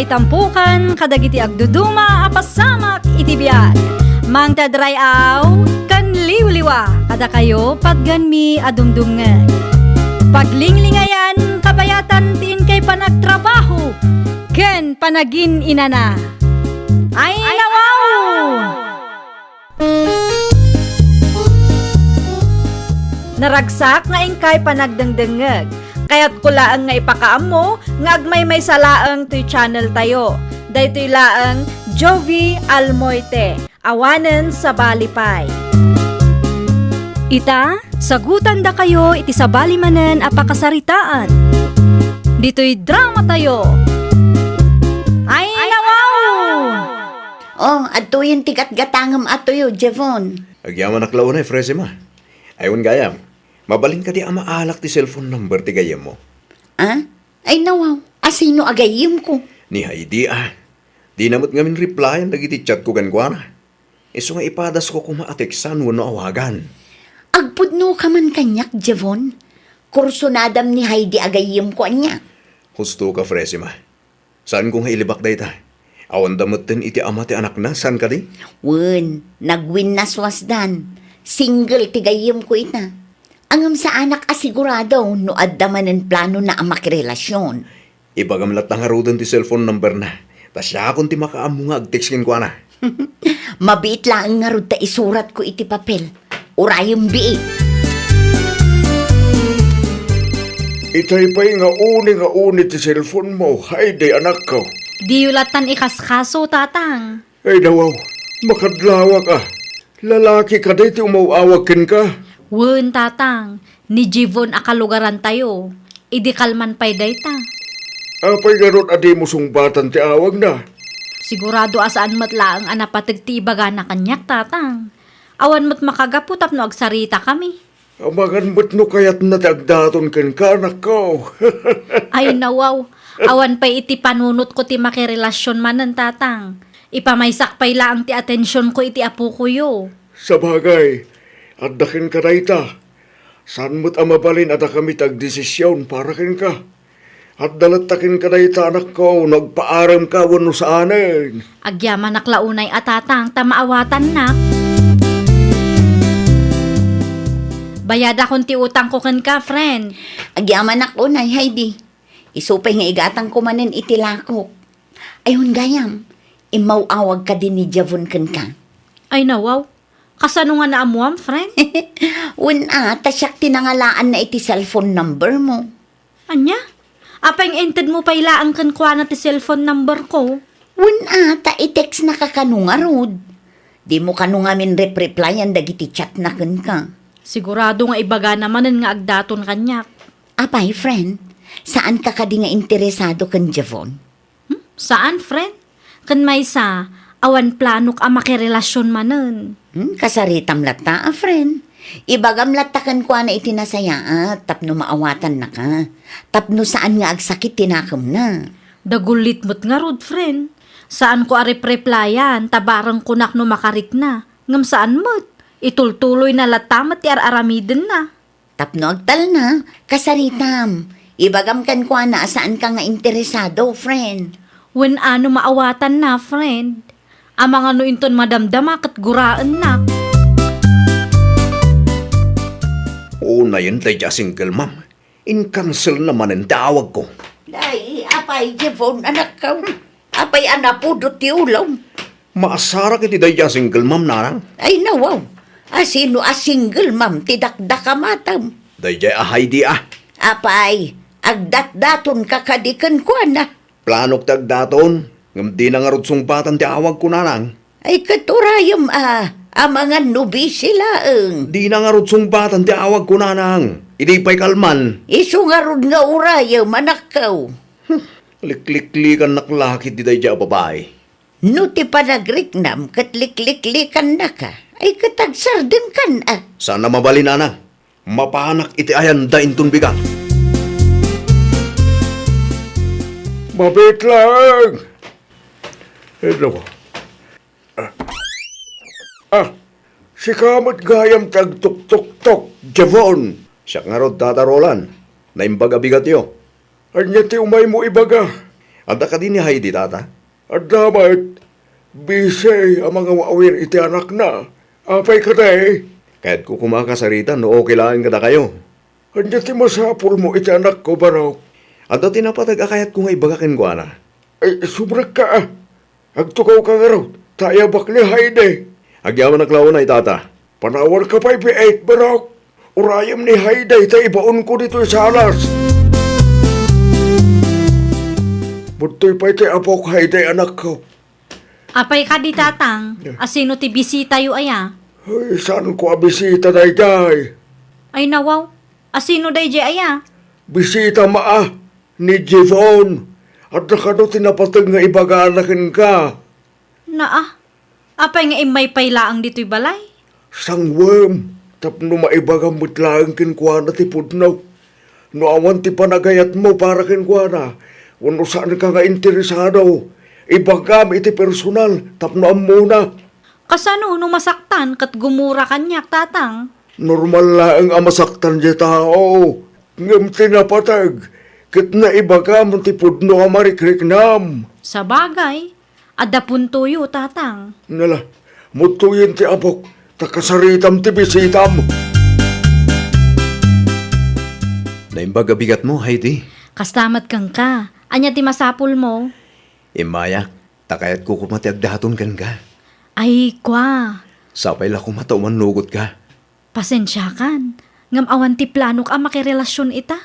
may tampukan, kadagiti agduduma, apasamak iti biag. Mang tadrayaw, kan liwliwa, kada kayo pagganmi adumdumngan. Paglinglingayan, kabayatan tiin kay panagtrabaho, ken panagin inana. Ay nawaw! Naragsak nga ingkay panagdengdengeg. Kaya't kulaang nga ipakaam mo, nga agmay may salaang to'y channel tayo. Daytoy laang Jovi Almoite, awanen sa balipay. Ita, sagutan da kayo iti sa balimanen apakasaritaan. Dito'y drama tayo. Ay nawaw! Oh, ato yung tikat gatangam ato yo, Jevon. Agyaman aklaw na, frese ma. Ayon gayam, mabalin ka di ama alak ti cellphone number ti gayam mo. Ah? Ay nawaw, asino agayim ko? Ni Heidi Di namot ngamin replyan dagiti chat ko gangwana. Iso nga ipadas ko kung maateksan wano awagan. Agpudno ka man kanyak, Jevon. Kursunadam ni Heidi agayim ko anya. Husto ka, frese ma. Saan ko nga ilibak day ta? Awan damutin iti ama ti anak na, saan ka di? Wen, nagwin na swasdan. Single tigayim ko ita. Angam sa anak asigurado no addaman plano na ang makirelasyon. Ibagamlat na nga rodan ti cellphone number na. Tas siya akong ti makaam mo nga agtekskin ko na. Mabit lang nga rod ta isurat ko iti papel. Urayong biik. Itay pa'y nga uni ti cellphone mo. Haydi, anak ko. Di yulatan ikaskaso, tatang. Ay, nawaw. Makadlawa ka. Lalaki ka dito umawawagin ka. Wen, tatang, ni Jivon akalugaran tayo. Idi kalman pa'y dayta. Apay garot adi mo sungbatan ti awag na. Sigurado asaan matlaang anapatig ti ibaga na kanyak, tatang. Awan mo't makagaputap no agsarita kami. Amagan mo't no kayat na tagdaton ken ka, anak ko. Ay nawaw, awan pa'y iti panunot ko ti makirelasyon manan, tatang. Ipamaysak pa'y laang ti atensyon ko iti apo ko yo. Sa bagay, addakin ka na ita. Saan mo't amabalin ada kami tagdesisyon para ken ka. At dalatakin ka na ita, anak ko, nagpaaram ka wano sa anin. Agyaman naklaunay atatang tamaawatan na. Bayada kung ti utang ko ken ka, friend. Agyaman ako na, Heidi. Isupay nga igatang ko manin itilakok. Ayun gayam, imawawag ka din ni Javon ken ka. Ay nawaw, kasano nga naamuam, friend? Wala, tasyak tinangalaan na iti cellphone number mo. Anya? Apang ented mo pa ilaang kan kwa na ti cellphone number ko? Wala, ta i-text na kakanunga rod. Di mo kanunga min replyan dagiti chat na ken ka. Sigurado nga ibaga naman nga agdaton kanyak. Apay, friend, saan ka kadi nga interesado ken Javon? Saan, friend? Kan may sa, awan planok a makirelasyon manen. Kasaritam lata, friend. Ibagam latakan ko na itinasaya tapno maawatan na ka. Tapno saan nga agsakit tinakam na. Dagulit mo't nga rod, friend. Saan ko replyan, tabarang kunak no makarik na. Ngam saan mo't? Itultuloy na latamat ti aramiden na. Tapno agtal na, kasaritam. Ibagam kan ko na saan ka nga interesado, friend. When ano maawatan na, friend. Amang ano inton madamdama kat guraan na. Oo na yun, tayo single ma'am. In-cancel naman ang tawag ko. Day, apay, Jevon, anak ka. Apay, anapudot ti ulam. Maasara kiti tayo single ma'am narang. Ay, nawaw. Asino a single, ma'am, tidakdaka matam. Tayo Heidi Apay, agdat-daton kakadikan ko na. Planok tagdaton. Ngam di na nga rod sumbatan ti awag ko narang. Ay, katurayam ang mga nubi sila Di na nga rod sumbatan ti awag ko nanang. Idi pa'y kalman. Iso nga rod nga urayam, manakaw. Likliklikan naklakit di tayo babae. No ti panagriknam, katlikliklikan na ka. Ay, katagsardin kan Sana mabalin nanang. Mapanak iti ayan da intun bigang. Mabit lang. Hello. Si kamot gayam tagtuk-tuk-tuk, Javon. Siya nga rod tatarolan. Naimbaga bigat yo. Anya ti umay mo ibaga. Adda ka din ni Heidi, tata. At damat, busy ang mga waawin iti anak na. Apay ka day. Kahit ko kumakasarita, no okay lang kada kayo. Anya ti masapul mo iti anak ko, Barok. Adda tinapatag akayat ko nga ibagakin ko, ana. Ay, subrak ka ah. Agtukaw ka nga raw. Tayabak ni Heidi. Agyaman na klaw na tata. Panawar ka pa ipi-8, Barok. Urayam ni Heidi, ta ibaon ko dito sa alas. Buntoy pa iti apok Heidi, anak ko. Apay ka di tatang, asino ti bisita yu aya? Ay, saan ko abisita day day? Ay nawaw, asino day di aya? Bisita maa ni Jivon. At nakano tinapatag nga ibagaanakin ka. Naa, apay nga imay paylaang dito'y balay? Sangwem, tapno maibagamot lang kinkwana ti pudnaw. No awan ti panagayat mo para kinkwana. Wano saan ka nga interesado. Ibagam iti personal, tapno am muna. Kasano no masaktan kat gumura kanyak tatang? Normal lang ang masaktan di tao. Ngam tinapatag. Kit na ibagam ti pudno amarikrik-nam. Sa bagay, adda punto yu tatang. Nala, mutuyin ti apok. Takasaritam ti bisitam. Naimbaga bigat mo, Heidi. Kastamat kang ka, anya ti masapul mo? Imaya, takayat ko kumati agdahaton kan ka. Ay, kwa, Sapay la kumata umanugot ka. pasensya kan. Ngam awan ti planok ang makirelasyon ita.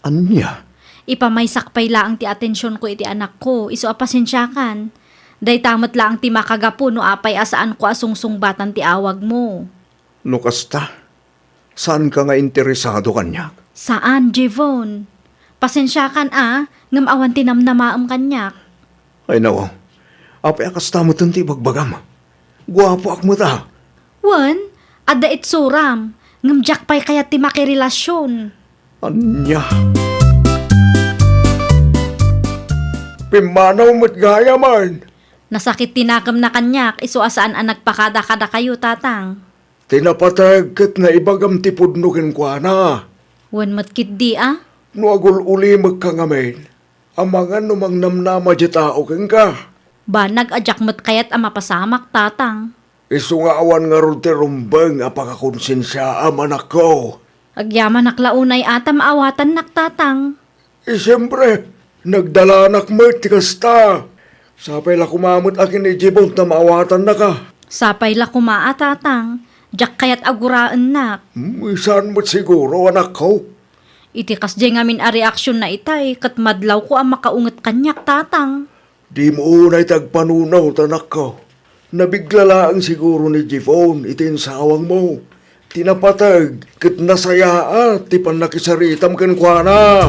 Anya? Ipamaysak pay laang ti atensyon ko iti anak ko, iso apasensya kan. Day tamat laang ti makagapo no apay asaan ko asungsung-batan ti awag mo. No kasta? Saan ka nga interesado kanyak? Saan, Jevon? Pasensya kan ngam awan ti namnamaam kanyak. Ay nawaw, apay akasta mo ti bagbagam. Guwapo ak mo ta. Wan, adda itsuram, ngam jakpay kaya ti makirelasyon. Anya? Pimanaw mo't gaya man. Nasakit tinakam na kanyak, iso asaan ang nagpakada-kada kayo, tatang. Tinapatag kat na ibagam ti pudno kinkwana. Wan matkit di No agul uli magkangamin. Amangan numang namnama di tao ken ka. Ba nag-adyak mat kayat ang mapasamak, tatang. Isu nga awan nga ron ti rumbang apakakonsensya amanak ko. Agyaman naklaunay atam awatan naktatang. Siyempre, nagdalanak mo ti kasta. Sapay la kumamot akin ni Jibon na maawatan na ka. Sapay la kumaa, tatang. Jak kayat aguraan nak. Saan mo't siguro anak ko? Itikas di ngamin a reaksyon na itay, kat madlaw ko ang makaungat kanyak, tatang. Di mo unay tagpanunaw tanak ko. Nabigla ang siguro ni Jibon itin sawang mo. Tinapatag, kat nasaya ti panakisaritam kenkwana.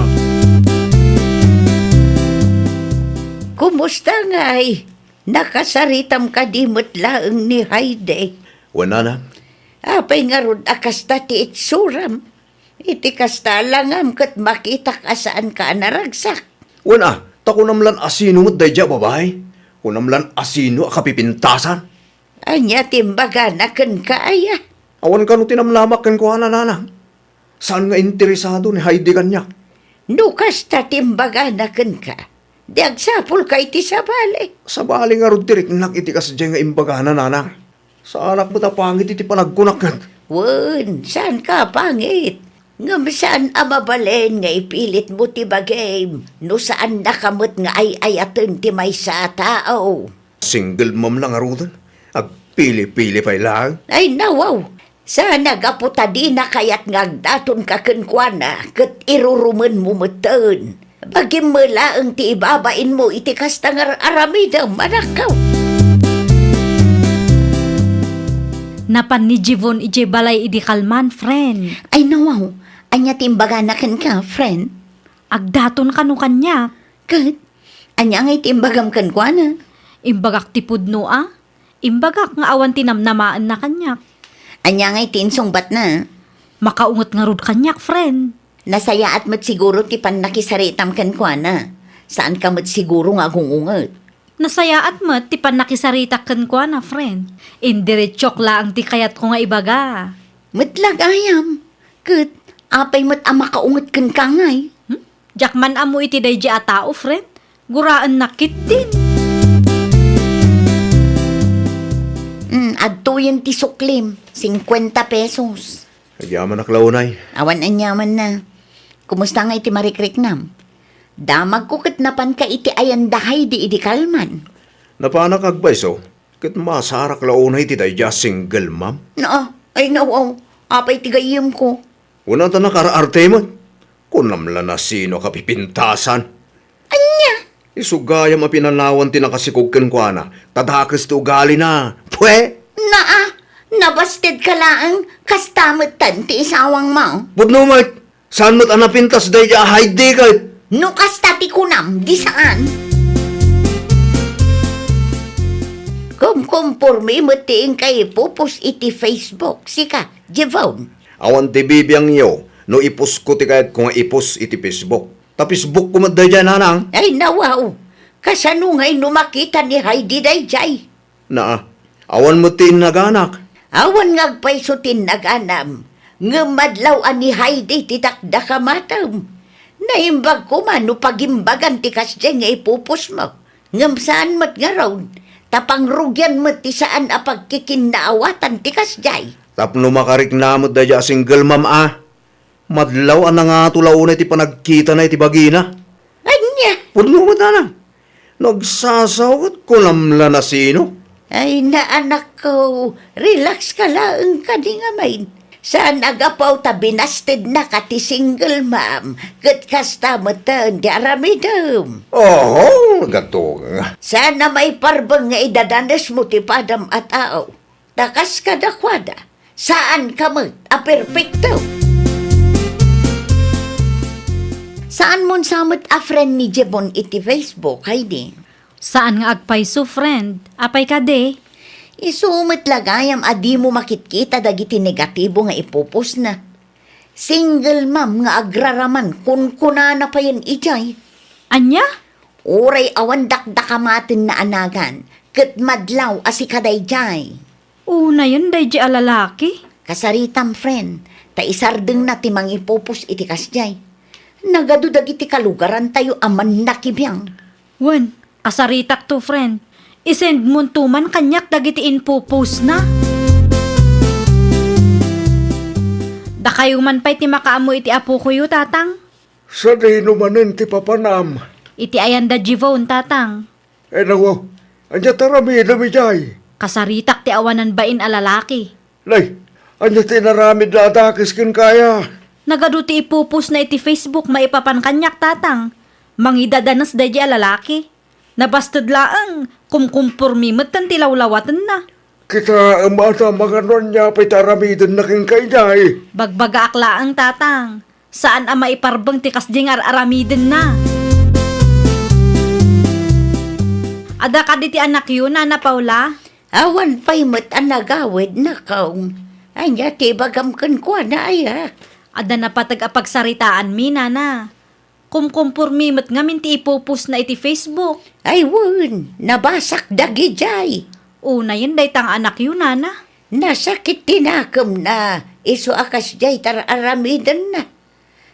Kumusta ngay? Nakasaritam ka di laeng ni Heidi. Wala na. Apay nga ron akasta ti itsuram. Iti kasta lang am kat makita ka saan ka naragsak. Wala, takunamlan asino mo't dayja babae. Kunamlan asino akapipintasan. Anya timbaga na ken kaaya. Awan ka no tinamlamak kan ko nanang. Saan nga interesado ni Heidi kanyak? No kasta timbaga na ken ka. Diagsapol ka iti sabali. Sa bali nga ron tirik nakitikas dyan nga imbaga na nanang. Sa anak mo tapangit iti panagkunakan. Wen, saan ka pangit? Ngam saan amabalen nga ipilit mo ti bagay? No saan nakamot nga ay-ayaten ti may sa tao? Single mom lang arudan. Agpili-pili pa lang. Ay nawaw, sana gaputa di na kayat ngagdaton ka kenkwana ket irurumen mo meten. Bagim mula ang ti ibabain mo iti kastangar aramidang manakaw. Napan ni Jivon ije balay idi kalman, friend. Ay nawaw, anya timbaga na ken ka, friend. Agdaton ka no kanyak. Kat, anya ngay timbagam kenkwana. Imbagak ti pudno Imbagak nga awan tinamnamaan na kanyak. Anya ngay tinsong bat na. Makaungot nga rod kanyak, friend. Nasaya at mat siguro ti panakisaritam kenkwana. Saan ka mat siguro nga gungungot? Nasaya at mat, ti panakisarita kan kwa na, friend. Indiretsok laang ti kayat ko nga ibaga. Matlag ayam. Kat, apay mat ama kaungot ken kangay. Jakman amo iti dayji a tao, friend. Guraan nakit din. Adto yung tisuklim, 50 pesos. Nagyaman naklaunay. Awan anyaman na. Kumusta nga iti marikriknam? Damag ko kat napan ka iti ayandahay di kalman. Napanak agbayso, kat masarak launay ti dayja single ma'am. Ay no, apay tigayim ko. Una ta nakaraarte man. Kunamla na sino kapipintasan. Anya? Isugayam apinanawan ti nakasikugken ko ana. Tadhakas ti ugali na. Pwe! Nabasted ka lang, kastamot tanti isawang mo. Budno mat, saan mo't anapintas dayja haydi kat? No kastati kunam, di saan? Kumpormi mo tiing kay pupus iti Facebook. Sika, Jevon. Awan ti bibiyang iyo, no ipus ko ti kayat kung ipus iti Facebook. Facebook ko dayja nanang. Ay nawaw, kasano nga'y numakita ni Heidi Dayjay? Awan mo ti naganak. Awan ngagpay sutin naganam. Ngamadlaw ni Heidi titakda kamatam. Naimbag ko man no pagimbagan ti kasya nga ipupus mo. Ngam saan mat nga raw. Tapang rugyan mo ti saan apagkikinaawatan ti kasyay. Tapno makarik namot dayja single ma'am Madlaw ang nga tulaw na ti panagkita na iti bagina. Anya? Pudno mo tanang. Nagsasawat ko namla na sino. Ay naanak ko, relax ka lang ka di nga main. Saan agapaw ta binasted na ka ti single ma'am. Kat kasta matan di aramidam. Gato nga. Sana may parbang nga idadanas mo ti padam at tao. Takas ka dakwada. Saan ka mo? Perfecto. Saan mon samot a friend ni Jebon iti Facebook, Heidi? Saan nga agpayso, friend? Apay ka de? Isumit lagayam adi mo makitkita dagiti negatibo nga ipupos na. Single ma'am nga agraraman kun kunana pa yan ijay. Anya? Uray awan dakdakamatin na anagan. Kat madlaw asikaday jay. Una yun, dayja alalaki. Kasaritam friend, ta isardeng na timang ipupos iti kasjay. Nagado dagiti kalugaran tayo aman nakibiyang. Wen, kasaritak to, friend. Isend mo tuman kanyak dagiti inpupos na. Da kayo man pa'y ti makaamo iti apo ko yu, tatang. Sa di numanin ti papanam. Iti ayanda Jivon, tatang. Nawo, anya tarami dami jay. Kasaritak ti awanan bain alalaki. Lay, anya tinaramid na atakis kin kaya. Nagado ti ipupos na iti Facebook maipapan kanyak, tatang. Mangidadanas dayja alalaki. Nabastad laang, kumkumpurmimot tan tilawlawatan na. Kita amata maganon niya pa'y taramidin na kin kaya. Bagbaga aklaang, tatang. Saan ang maiparbang tikas dingar aramidin na? Ada ka di ti anak yun, Nana Paula? Awan pa'y mat anagawid na kaong. Anya tibagam kan kwa na aya. Ada na patag-apagsaritaan mi, Nana. Kumkumpurmimot nga minti ipupus na iti Facebook. Ay wun, nabasak dagi jay. Una yun, daytang anak yun, Nana. Nasakit tinakam na. Iso akas jay tararamidan na.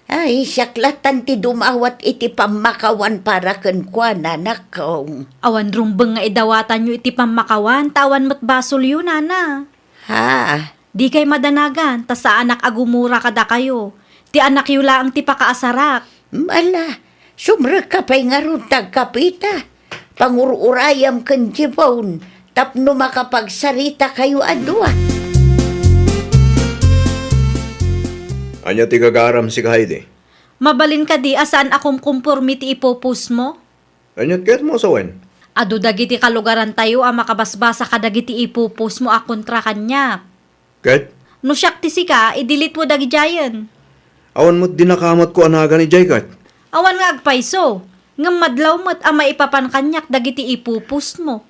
Ay, siyaklatan ti dumawat iti pamakawan para kenkwa na nakaong. Awan rumbeng nga idawatan nyo iti pamakawan, tawan mo't basol yun, Nana. Ha? Di kay madanagan, ta sa anak agumura kada kayo. Ti anak yu laang ti pakaasarak. Mala, sumra ka pa'y nga ron tagkapita. Pangururayam kan Jibon, tapno makapagsarita kayo adwa. Anya ti gagaram si Heidi. Mabalin ka di asaan akong kumpurmi ti ipopus mo? Anyat ket mo sawen. Ado dagiti kalugaran tayo ang makabasbasa ka dagiti ipupus mo a kontra kanya. Ket, No siyak ti sika, idilit mo dagi jayan. awan mo't dinakamat ko anaga ni Jay kat. Awan nga agpayso. Ngam madlaw mo't ang maipapan kanyak dagiti ipupus mo.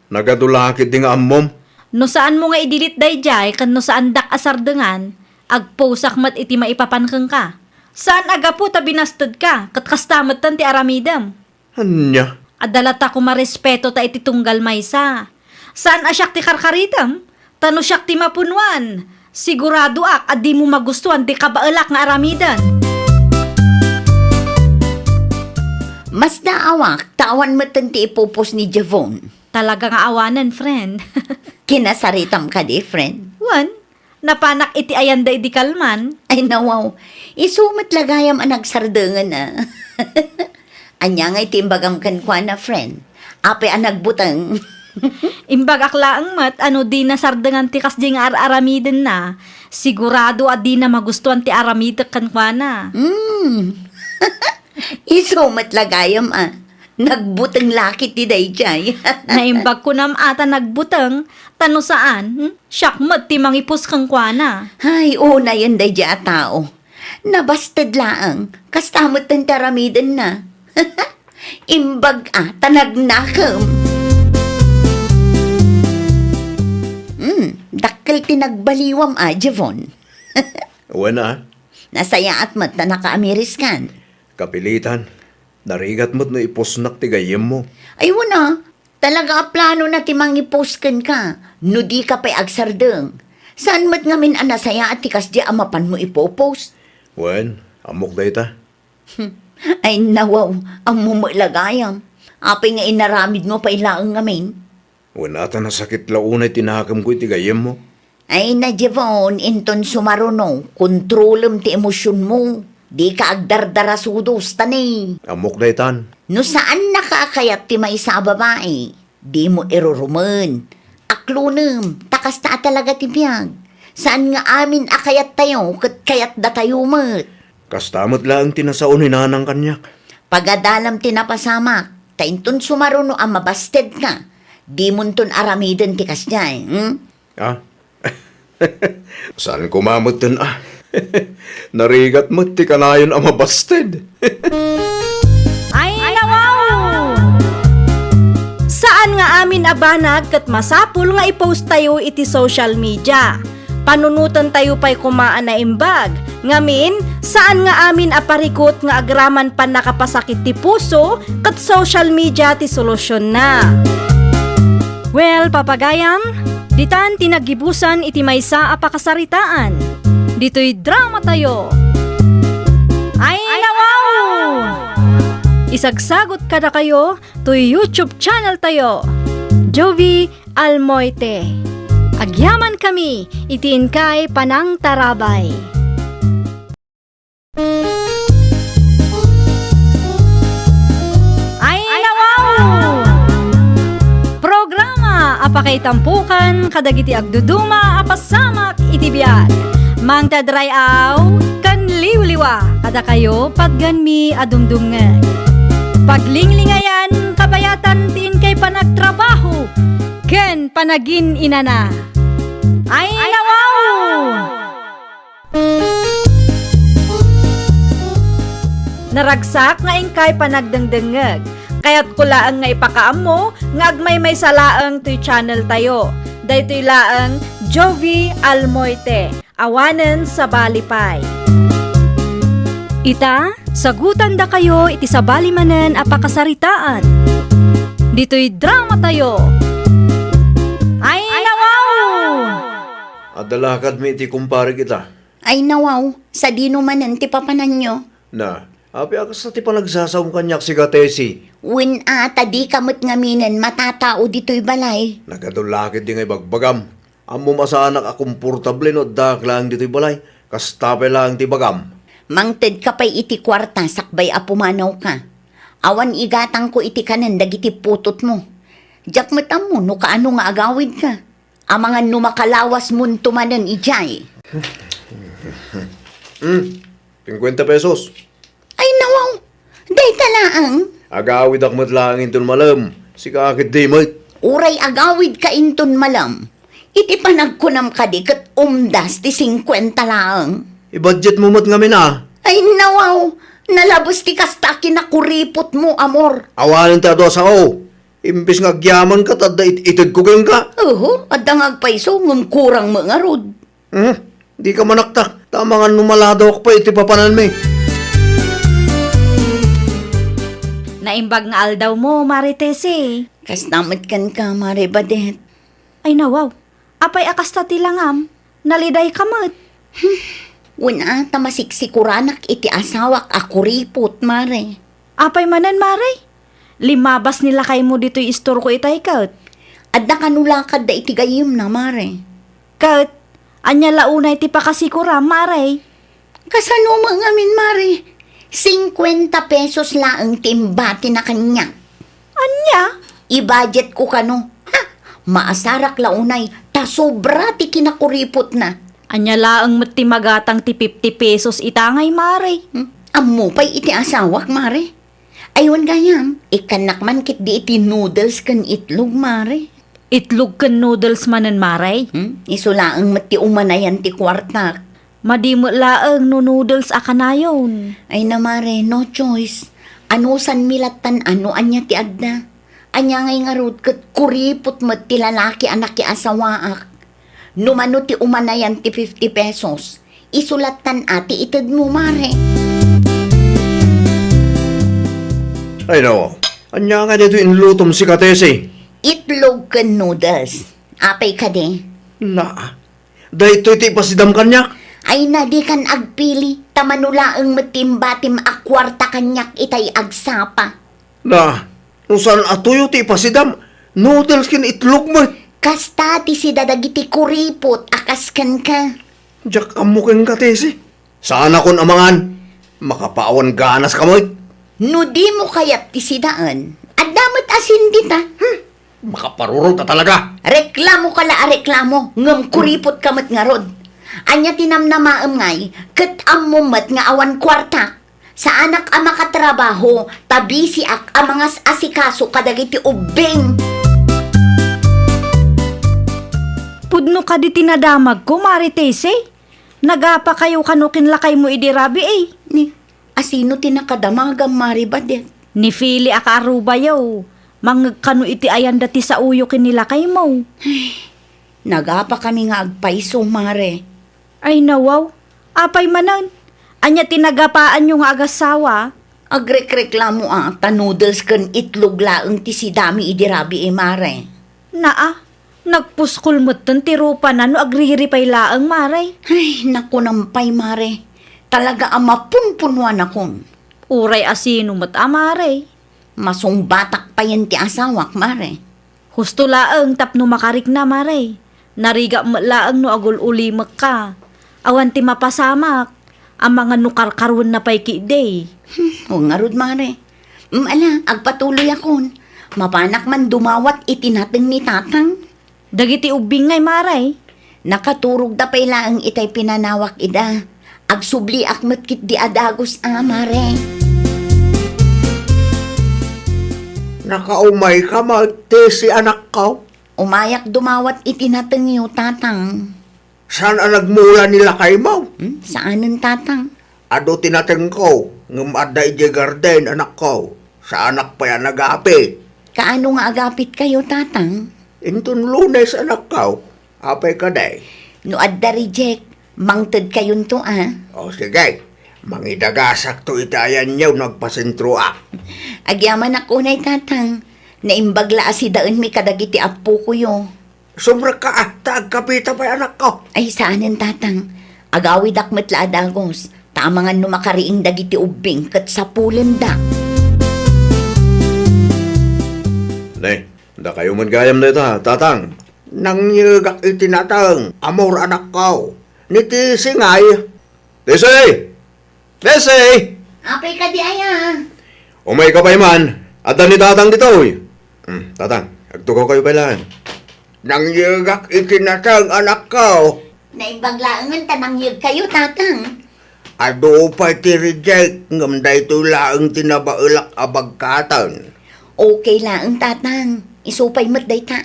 Nagadulakit di nga ammom. No saan mo nga idilit day jay, kan no saan dak asardengan, agposak mat iti maipapan kang ka. Saan aga po binastod ka, kat kastamat tan ti aramidam. Anya? Adalata ko marespeto ta iti tunggal maysa. Saan asyak ti karkaritam? Tano siyak ti mapunwan. Sigurado ak, adi mo magustuhan ti kabaalak nga aramidan. Mas naawak, tawan mo tanti ipupos ni Javon. Talaga nga awanan, friend. Kinasaritam ka di, friend. Wan, napanak iti ayanda idi kalman. Ay nawaw, isumat lagayam ang nagsardangan na. Anya nga itimbagam kan kwa na, friend. Ape ang nagbutang. Imbag aklaang mat, ano di na sardangan ti kasdi nga aramiden na. Sigurado at di na magustuhan ti aramidek kan kwa na. Isumat lagayam Nagbutang laki ti dayjay. Naimbag ko nam ata nagbutang, tano saan? Syakmat ti mangipos kang kwa na. Ay, una yan dayjay tao. Nabastad laang, kastamot ng taramiden na. Imbag tanagnakam. Dakkel tinagbaliwam Javon. Wala, Nasaya at mat na naka-Ameriskan. kapilitan. Narigat mo't na iposnak ti gayem mo. Ay wala, talaga plano na timang iposkan ka. No di ka pa'y agsardeng. Saan mat ngamin nasaya at tikas di amapan mo ipopost? Wen, amok day ta. Ay nawaw, ang mumalagayam. Apay nga inaramid mo pa ilaang ngamin. Wen ata nasakit launay tinahakam ko iti gayem mo. Ay na Javon, inton sumaruno, kontrolem ti emosyon mo. Di ka agdardarasudos tanay. Amok day tan. No saan nakakayat ti may sa babae? Di mo iruruman. Aklunem, takas ta talaga ti biyag. Saan nga amin akayat tayo, kat kayat da tayo mat. Kastamot lang tinasaon ni nanang kanyak. Pagadalam tinapasamak, tainton sumaruno ang mabasted ka. Di mo ton aramiden ti kasya Ah? Saan kumamot dun Narigat mo ti kanayon ang mabasted. Ay, nawaw! Saan nga amin abanag kat masapul nga i-post tayo iti social media. Panunutan tayo pa'y kumaan na imbag. Ngamin, saan nga amin aparikot nga agraman pa nakapasakit ti puso kat social media ti solusyon na. Well, papagayam, ditan tinagibusan iti maysa a pakasaritaan. Dito'y drama tayo. Ay, nawaw! Isagsagot kada kayo to YouTube channel tayo. Jovi Almoite. Agyaman kami, itiin kay Panang Tarabay. Ay, nawaw! Programa apakay tampukan kadagiti agduduma apasamak itibiyag. Mang tadrayaw kan liwliwa kada kayo pagganmi adumdumngan. Paglinglingayan kabayatan tin kay panagtrabaho ken panagin inana. Ay nawaw! Naragsak nga ingkay panagdengdengeg. Kaya't kulaang nga ipakaam mo nga agmay may salaang to'y channel tayo. Daytoy laang Jovi Almoite. Awanen sa Balipay. Ita, sagutan da kayo iti sa balimanen a pakasaritaan. Dito'y drama tayo. Ay, nawaw! Adalakad mi iti kumpare kita. Ay nawaw, sa dino manan ti papanan nyo. Na, api akas na ti panagsasawang kanyak si Gatesi. Win di kamot ngaminan matatao dito'y balay. Nagadulakid di ngay bagbagam. Amo masanak a komportable no daklang dito'y balay. Kastape lang ti bagam. Mangted ka pa'y iti kwarta, sakbay apumanaw ka. Awan igatang ko iti kanan, dagiti putot mo. Diyak matam mo, no kaano nga agawid ka. Amangan numakalawas mo tumanan ijay. 50 pesos. Ay nawaw, day talaang. Agawid akmat lang inton malam. Si kakit di mat. Uray agawid ka inton malam. Iti panagkunam ka di kat umdas ti 50 lang. I-budget mo mat ngamin Ay nawaw, nalabos ti kasta kinakuripot mo, amor. Awanan ta do sa o. Imbis nga agyaman ka tada itid ko kayong ka. At dangagpaiso ngumkurang mga rod. Di ka manaktak. Tama nga numalado ako pa iti papanan me. Naimbag nga aldaw mo, Maritese. Kastamit kan ka, Maribadet. Ay nawaw, apay akas ta tilangam. Naliday kamot. Wala ta masiksikuraanak iti asawak ako ripot, Mare. Apay manan, Maray? Limabas nila kay mo dito'y istor ko itay, Kat. Adda kanulakad da iti gayim na, Mare. Kat, anya launay ti pakasikuram, Maray. Kasano mga amin, Mare? 50 pesos laang timbati na kanya. Anya? I-budget ko kano. Ha? Maasarak launay, ta sobra ti kinakuripot na. Anya laang mati magatang ti 50 pesos itangay, Maray. Ammo pa'y iti asawak, Mare. Aywan gayam, ikanak man kit di iti noodles kan itlog, Mare. Itlog ken noodles manan, Maray. Isulaang mati umanayan ti kwartak. Madimo laang no noodles akanayon. Ay na, Mare, no choice. Ano san milatan ano anya ti adda. Anya ngay nga rod kat kuripot mat ti lalaki anak ki asawaak. Numano ti umanayan ti 50 pesos. Isulatan ati ited mo, Mare. Ay no, anya nga dito inlutom si Katesi. Itlog ken noodles. Apay ka de. Na, dahito iti pasidam kanyak. Ay na di kan agpili. Tamanulaang matimbatim akwarta kanyak itay agsapa. Na, nung saan atuyo ti pasidam, noodles kin itlog mo. Kasta ti si dadagiti kuripot akaskan ka. Diyak amuking Katesi. Sana kon amangan, makapawan ganas kamoy. No di mo kayat ti sidaan. Adamat asin dita. Makaparurong ta talaga. Reklamo ka la reklamo. Ngam kuripot kamat nga rod. Anya tinamnamaam ngay. Kat amumat nga awan kwarta. Sa anak ang makatrabaho, tabi si ak ang mga asikaso kadagiti ubing. Pudno ka di tinadamag ko, Maritese. Nagapa kayo kanukin lakay mo idirabi eh. Ni, asino tinakadamagam maribadet. Ni Fili akaruba yaw. Mangagkano iti ayan dati sa uyo kinila kay mo. Nagapa kami nga agpaiso, Mare. Ay nawaw, apay manan. Anya tinagapaan yung agasawa. Agrek-reklamo ta noodles kan itlog laeng ti sidami idirabi Mare. Naa, nagpuskulmot ti rupa na no agriripay laang, Maray. Ay, naku nampay, Mare. Talaga ang mapunpunuan akon. Uray asino mat Maray. Masong batak pa yan ti asawak, Mare. Husto laang tapno makarik na, Maray. Nariga laang no agul ulimak ka. Awan ti mapasamak. Ang mga nukarkarwan na pay kiday. O nga rod, Mare. Ala, agpatuloy akon. Mapanak man dumawat itinating ni tatang. Dagiti ubing ngay, Maray. Nakaturog da pay laang itay pinanawak ida. Agsubli akmet kit di adagos, Mare. Nakaumay ka Matesi anak ko. Umayak dumawat itinating niyo, tatang. Saan ang nagmula nila kay mo? Saanan, tatang? Ado tinateng ko, ngam adda ije garden anak ko. Sa anak pa yan nag-apit. Kaano nga agapit kayo, tatang? Intun Lunes anak ko. Apay ka day. No adda reject, mangted kayon to, O sige, mangidagasak to itayan niyaw nagpasentro Agyaman ako na tatang. Naimbagla si daan mi kadagiti apo ko yo. Sobra ka taagkapita pa anak ko. Ay saanin, tatang? Agawid akmet la adagos. Tamangan no makariing dagiti ubing kat sa pulen da. Ne, da kayo man gayam na ito, tatang. Nang yagak itinatang, amor anak ko. Niti singay. Tese! Tese! Apay ka di aya. Umay ka pa man. At ni tatang dito, tatang, agtukaw kayo pa lang. Nang yagak itinatang anak ko. Naimbaglaan tanang yug kayo, tatang. Ado pa ti-reject ngam dayto laang tinabaulak abagkatan. Okay lang, tatang. Isupay mat day ta,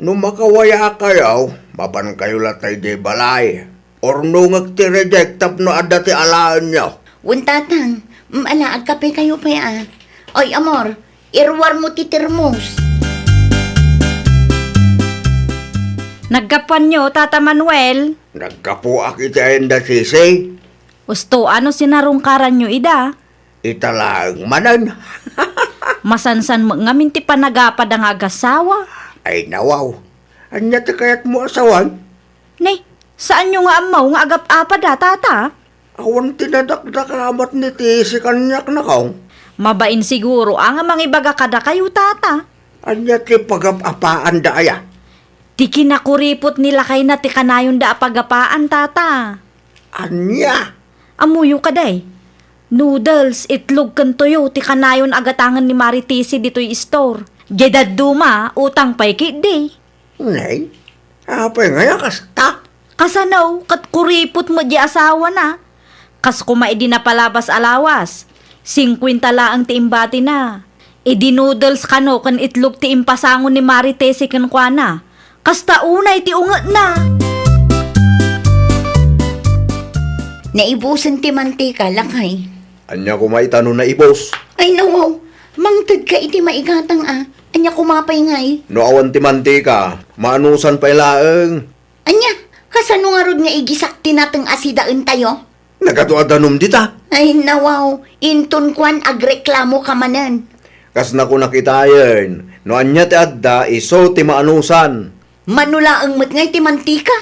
No makawaya kayo, mapan kayo latay di balay. Or no ngagti-reject tapno adda ti alaan nyo. Wan, tatang. Ala, agkape kayo pa ya. Oy, amor, irwar mo ti termos. Nagkapan nyo, Tata Manuel. Nagkapuak itayin da sisi. Usto, ano sinarungkaran nyo, ida? Italang manan. Masansan mo nga minti panagapad ang agasawa. Ay nawaw. Anya ti kayat mo asawan? Ne, saan nyo nga amaw nga agap-apad Tata? Awan tinadakdak amat ni ti si kanyak na kong. Mabain siguro ang mga ibaga kada kayo, tata. Anya ti pagapapaan daya. Ti kinakuripot nila kay na ti kanayon da pagapaan, tata. Anya? Amuyo ka day. Noodles, itlog kan toyo, ti kanayon agatangan ni Maritisi dito'y store. Gedad duma, utang pa'y kidi. Nay, apay nga kasta. Kasanaw, kat kuripot mo di asawa na. Kas kumaidi na palabas alawas. 50 la ang tiimbati na. Idi noodles kano kan itlog ti impasangon ni Maritisi kan kwa na. Kasta unay ti unget na. Naibusan ti mantika lakay. Anya kumaitanong na ibos. Ay nawaw, mangtad ka iti maigatang Anya kumapay ngay. No awan ti mantika, maanusan pa ilaeng. Anya, kasano nga rod nga igisakti natang asidaan tayo? Nagatuadanom dita. Ay nawaw, inton kwan agreklamo ka manan. Kas na ko nakitayen, no anya ti adda iso ti maanusan. Manula ang mat ngay ti mantika.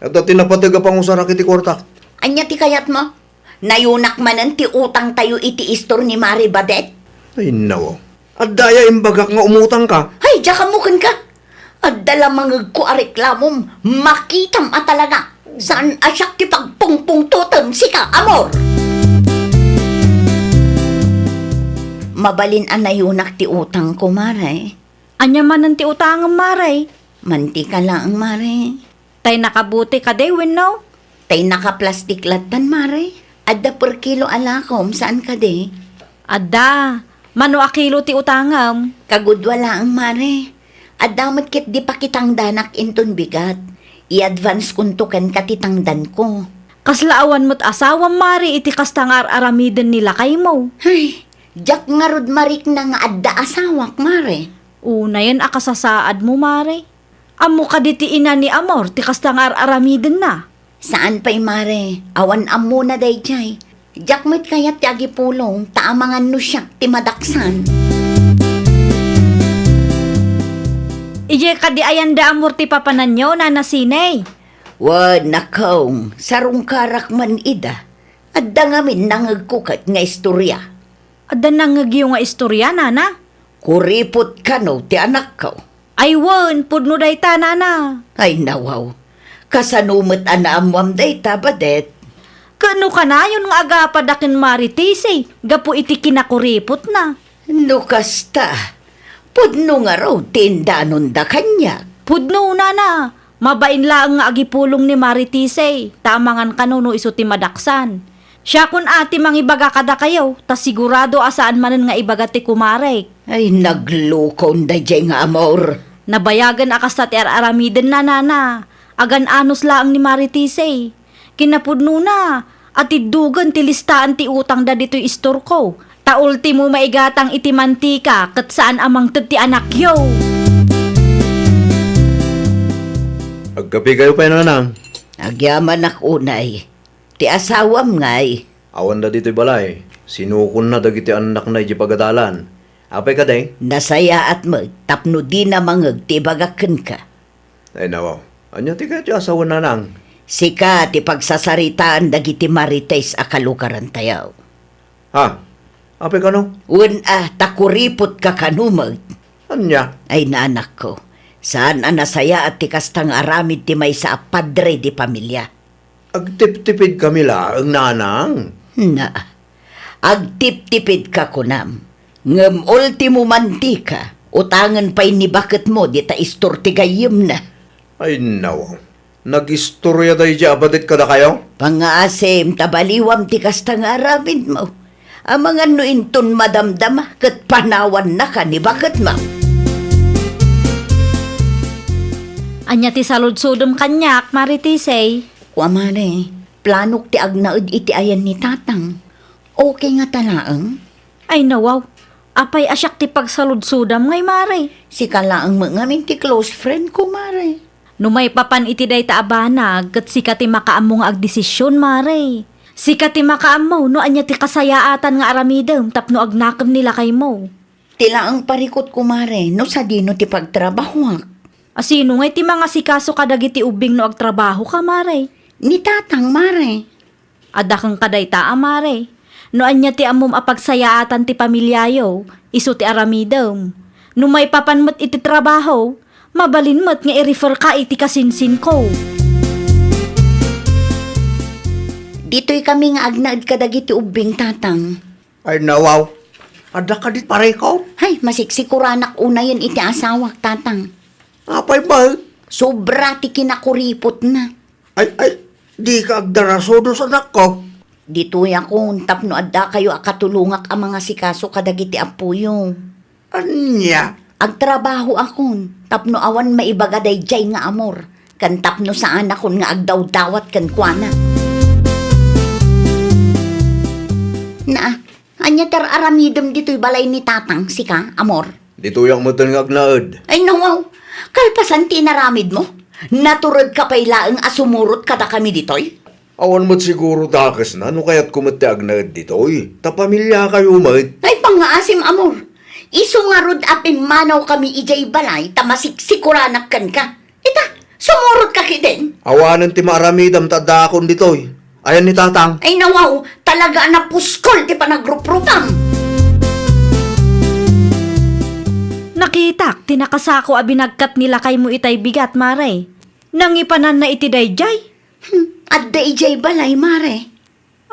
At tinapatiga pang usara kiti kwarta. Anya ti kayat mo? Nayunak manan ti utang tayo iti istor ni Mari Badet. Ay nawo. At daya imbagak nga umutang ka. Ay, diya kamukan ka. At dala mangag ko areklamom, makitam talaga. Saan asyak ti pagpungpung tutem sika, amor? Mabalin ang nayunak ti utang ko, Mare. Anya man ang ti utangan, Maray. Mantika lang, Mare. Tay nakabuti ka day, no? Tay naka-plastic latan, Mare. Adda per kilo alakom, saan ka de? Adda, mano akilo ti utangam. Kagudwala ang Mare. Adamat kit di pa kitang danak inton bigat. I-advance kuntukan katitangdan ko. Kaslaawan mo't asawang Mari iti kastangar aramiden nila kay mo. Ay, jak nga rod marik na nga adda asawak, Mare. Una yan akasasaad mo, Mari. Amo ka diti ina ni Amor, ti kastangar aramiden na. Saan pa'y, Mare? Awan amo na day jay. Jak mo't kayat ti agipulong, taamangan no siya ti madaksan. Ije ka di ayan da Amor ti papanan nyo, Nana Sinay. Wad nakaw, sarong karak man ida. Adda nga min nangagkukat nga istorya. Adda nangagyo nga istorya, Nana. Kuripot ka no, ti anak ko. Ay won, pudno day ta, Nana. Ay nawaw, kasanumot anaamwam day tabadet. Kano ka na yun nga aga padakin Maritisi, gapu iti kinakuripot na. No kasta, pudno nga raw tindanon da kanya. Pudno, Nana. Mabain lang nga agipulong ni Maritise. Tamangan kanuno iso ti madaksan. Siya kun ati mangibaga kada kayo, ta sigurado asaan manen nga ibaga ti kumarek. Ay naglukon da jay nga amor. Nabayagan akas ti aramiden na, Nana. Agan anos laang ni Maritise. Kinapudno na. At idugan ti listaan ti utang da dito'y istor ko. Ta ultimo maigatang iti mantika kat saan amang ted ti anak yo. Agkapi kayo pa nanang. Agyaman ak unay. Ti asawam ngay. Awan da dito'y balay. Sinukon na dagiti anak na iti pagadalan. Apay ka day? Nasaya at mag tapno di na mangag ti bagaken ka. Ay nawaw. Anya ti kayo asawa nanang. Sika ti pagsasaritaan dagiti Marites a kalukaran tayaw. Ha? Apay ka no? Takuripot ka kanumag. Anya? Ay nanak ko. Saan nasaya at ti kastang aramid ti may sa padre di pamilya. Agtip-tipid kami ang nanang. Na, agtip-tipid ka kunam. Ngem ultimo mantika, utangan pa'y ni bakit mo di ta istor ti gayem na. Ay nawaw. Nag-istorya dahi di abadet ka da kayo? Pangaasim tabaliwam ti kastang aramid mo. Amangan no inton madamdama kat panawan na ka ni bakit mo. Anya ti saludsudom kanyak, Maritise. Wamane, planok ti agnaud iti ayan ni tatang. Okay nga talaang. Ay nawaw. Apay asyak ti pagsaludsudam ngay, Mare. Si kalaang mga ti close friend ko, Mare. Numay papan iti day ta abanag, kat sika ti makaammo nga agdesisyon, Mare. Sika ti makaammo, no anya ti kasayaatan nga aramidem, tapno agnakam nila kay mo. Tila ang parikot ko, Mare, no sa dino ti pagtrabaho. Asino ngay ti mga sikaso kadagiti ubing no agtrabaho ka, Mare. Ni tatang, Mare. Adakang kaday ta, Mare. Noan niya ti amom apagsayaatan ti pamilyayo, iso ti aramidom. No may papanmat iti trabaho, mabalinmat nga i-refer ka iti kasinsin ko. Dito'y kami nga agnaad kadagiti ubing, tatang. Ay nawaw, ada ka dit paray ko? Hay, masiksikuran una yun iti asawak, tatang. Apay ba? Sobra ti kinakuripot na. Ay, di ka agdaraso do sa anak ko. Dito'y ako, tapno adda kayo akatulungak ang mga sikaso kadagiti apuyo. Anya? Agtrabaho akon, tapno awan maibagaday jay nga amor. Kan tapno saan akon nga agdaw-dawat kan kuana. Na, anya tar aramidem dito'y balay ni tatang, sika, amor. Dito yung mutan nga agnaad. Ay nawaw, kalpasan tinaramid mo. Naturod ka pailaang asumurot kada kami dito'y. Awan mo't siguro dakas na, no kaya't kumati agnaad dito, Ta pamilya kayo, mate. Ay pangaasim, amor. Iso nga rod apin manaw kami ijay balay, tamasiksikuranag kan ka. Ita, sumurot ka kiden. Awanan ti maramidam tadakon dito, Ayan ni tatang. Ay nawaw, talaga na puskol ti panagruprupam. Nakitak, tinakasako a binagkat nila kay mo itay bigat, Mare. Nangipanan na iti dayjay. Adda ijay balay, mare.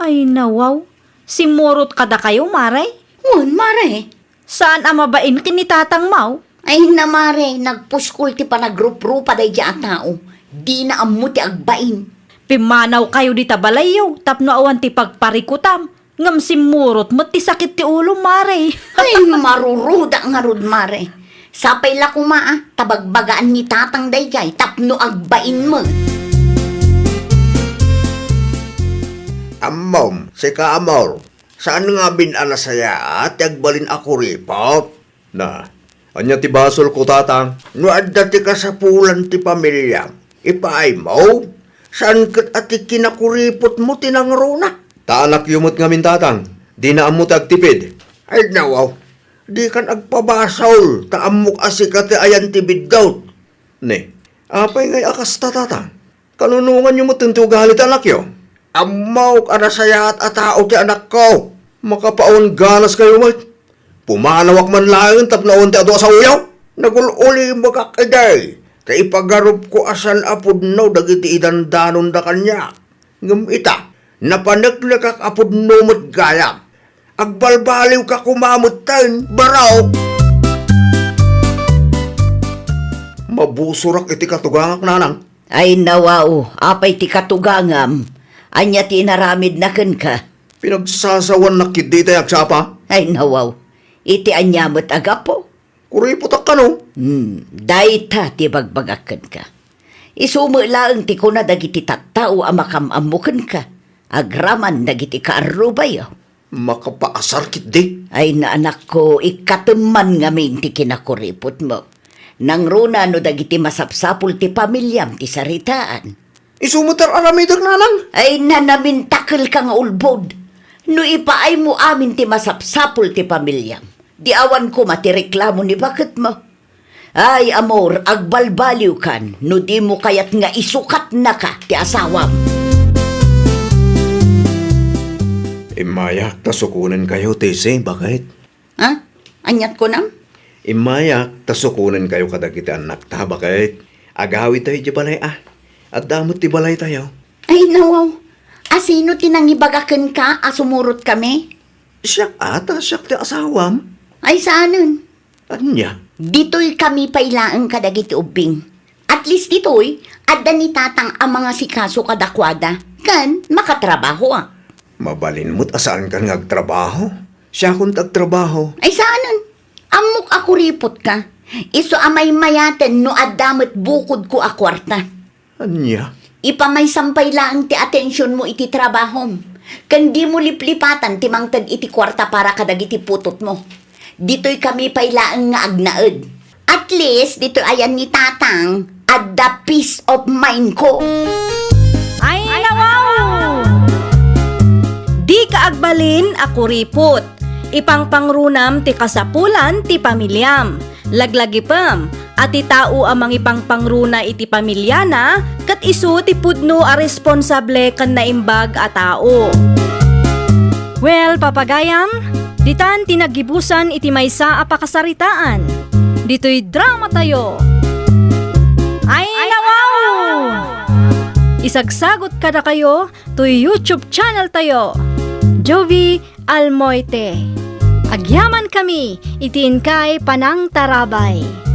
Ay nawaw, simurot kada kayo, Mare. Ngun, mare. Saan amabain kinitatang mau? Ay na, mare, nagpuskol ti panagrupropa day di a tao. Di na amu ti agbain. Pimanaw kayo di tabalayo, tapno awan ti pagparikutam. Ngam simurot mo ti sakit ti ulo, Mare. Ay, maruruda nga rod, mare. Sapay la kumaa, tabagbagaan ni tatang dayjay, tapno agbain mo. Amom, si Kaamor, saan nga binanasaya at agbalin ako ripot? Na, anya ti basol ko tatang, no adda ti kasapulan ti pamilya, ipaay mo? Saan kat ati kinakuripot mo tinangruna? Taanak yumot ngamin tatang, di na amot agtipid. Ay nawaw, di kan agpabasol, taamok asikat ayan ti biddaw. Ne, apay ngay akas tatang, kanunungan yung mo tinto galit anak yo. Amaw ka na saya at atao ti anak ko. Makapaon ganas kayo, mate. Pumanawak man lang tapnaon ti ato sa uyaw. Nagululi magkakiday. Kay pagarup ko asan apod no dagiti idandanon da kanya. Ngam ita, napanaglag apod no mat gayam. Agbalbaliw ka kumamutan, baraw. Mabusurak iti katugangak nanang. Ay nawaw, apay ti katugangam. Anya tinaramid na ken ka. Pinagsasawan na kid di tayo agsapa. Ay nawaw, iti anyamot agapo. Kuripotak ka no? Dayta ti bagbagaken ka. Isumo laeng ti kuna dagiti tattao a makamamuken ka. Agraman dagiti kaarubayo. Makapaasar kid di. Ay na anak ko, ikateman ngamin ti kinakuripot mo. Nang runa no dagiti masapsapul ti pamilyam ti saritaan. Isumutar aramidag nanang. Ay nanamintakil ka nga ulbod. No ipaay mo amin ti masapsapul ti pamilyam. Di awan ko matireklamo ni bakit mo. Ay amor, agbalbaliw kan. No di mo kayat nga isukat na ka ti asawam. Imayak, tasukunan kayo, Tese, bakit? Ha? Anyat ko nam? Imayak, tasukunan kayo kadagiti anak ta, bakit? Agawi tayo di balay At damot ti balay tayo. Ay nawaw, asino tinangibagaken ka asumurot kami? Siyak siyak ti asawam. Ay saanon? Anya? Dito'y kami pailaan kadagiti ubing. At least dito'y, adda ni tatang ang mga sikaso kadakwada. Kan, makatrabaho ah. Mabalin mo't asaan ka ngagtrabaho? Siya kung tagtrabaho. Ay saanon? Amok ako ripot ka. Iso amay mayaten no adamot bukod ko a kwarta. Anya? Ipamay sampay lang ti atensyon mo iti trabahom. Kandi mo liplipatan ti mangtad iti kwarta para kadagiti putot mo. Dito'y kami pailaan nga agnaed. At least, dito ayan ni tatang at the peace of mind ko. Ay nawaw! Di ka agbalin ako ripot. Ipangpangrunam ti kasapulan ti pamilyam. Laglagipam, at itao amang ipangpangruna iti pamilyana, kat isu ti pudno a responsable kan naimbag a tao. Well, papagayam, ditan tinagibusan iti maysa a pakasaritaan. Dito'y drama tayo. Ay, nawaw! Isagsagot kada kayo to YouTube channel tayo. Jovi Almoite. Agyaman kami, itiin kay Panang Tarabay.